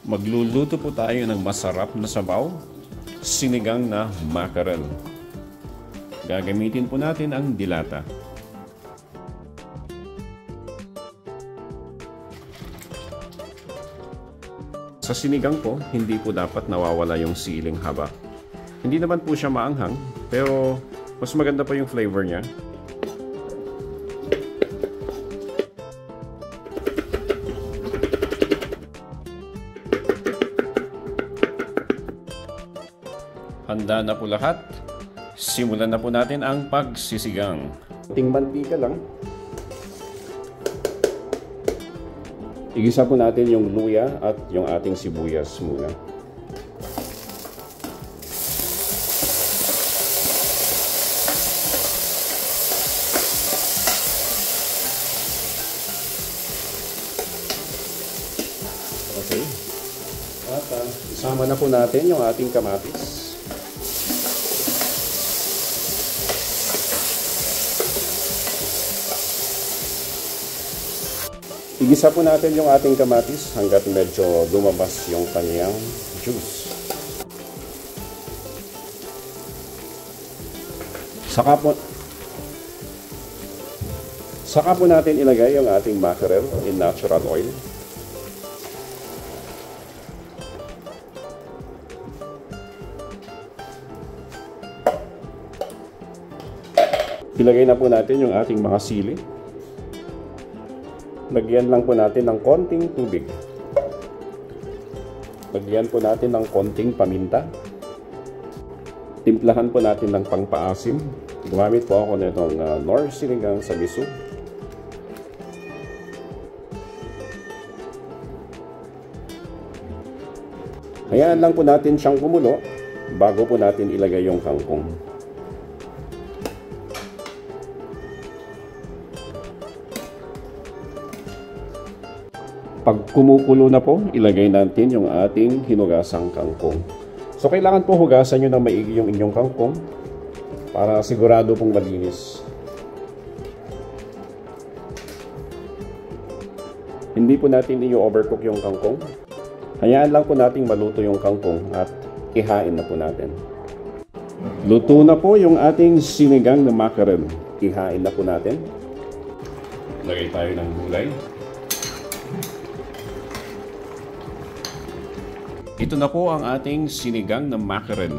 Magluluto po tayo ng masarap na sabaw, sinigang na mackerel. Gagamitin po natin ang dilata. Sa sinigang po, hindi po dapat nawawala yung siling haba. Hindi naman po siya maanghang, pero mas maganda pa yung flavor niya. Handa na po lahat. Simulan na po natin ang pagsisigang. Ting mantika lang. Igisa po natin yung luya at yung ating sibuyas muna. Okay. At isama na po natin yung ating kamatis. Igisa po natin yung ating kamatis hanggat medyo lumabas yung kanyang juice. Saka po natin ilagay yung ating mackerel in natural oil. Ilagay na po natin yung ating mga sili. Lagyan lang po natin ng konting tubig. Lagyan po natin ng konting paminta. Timplahan po natin ng pangpaasim. Gumamit po ako nitong Knorr sinigang sa miso. Hayaan lang po natin siyang kumulo bago po natin ilagay yung kangkong. Pag kumukulo na po, ilagay natin yung ating hinugasang kangkong. So, kailangan po hugasan nyo ng maigi yung inyong kangkong para sigurado pong malinis. Hindi po natin i-overcook yung kangkong. Hayaan lang po nating maluto yung kangkong at ihain na po natin. Luto na po yung ating sinigang na mackerel. Ihain na po natin. Lagay tayo ng gulay. Ito na po ang ating sinigang na mackerel.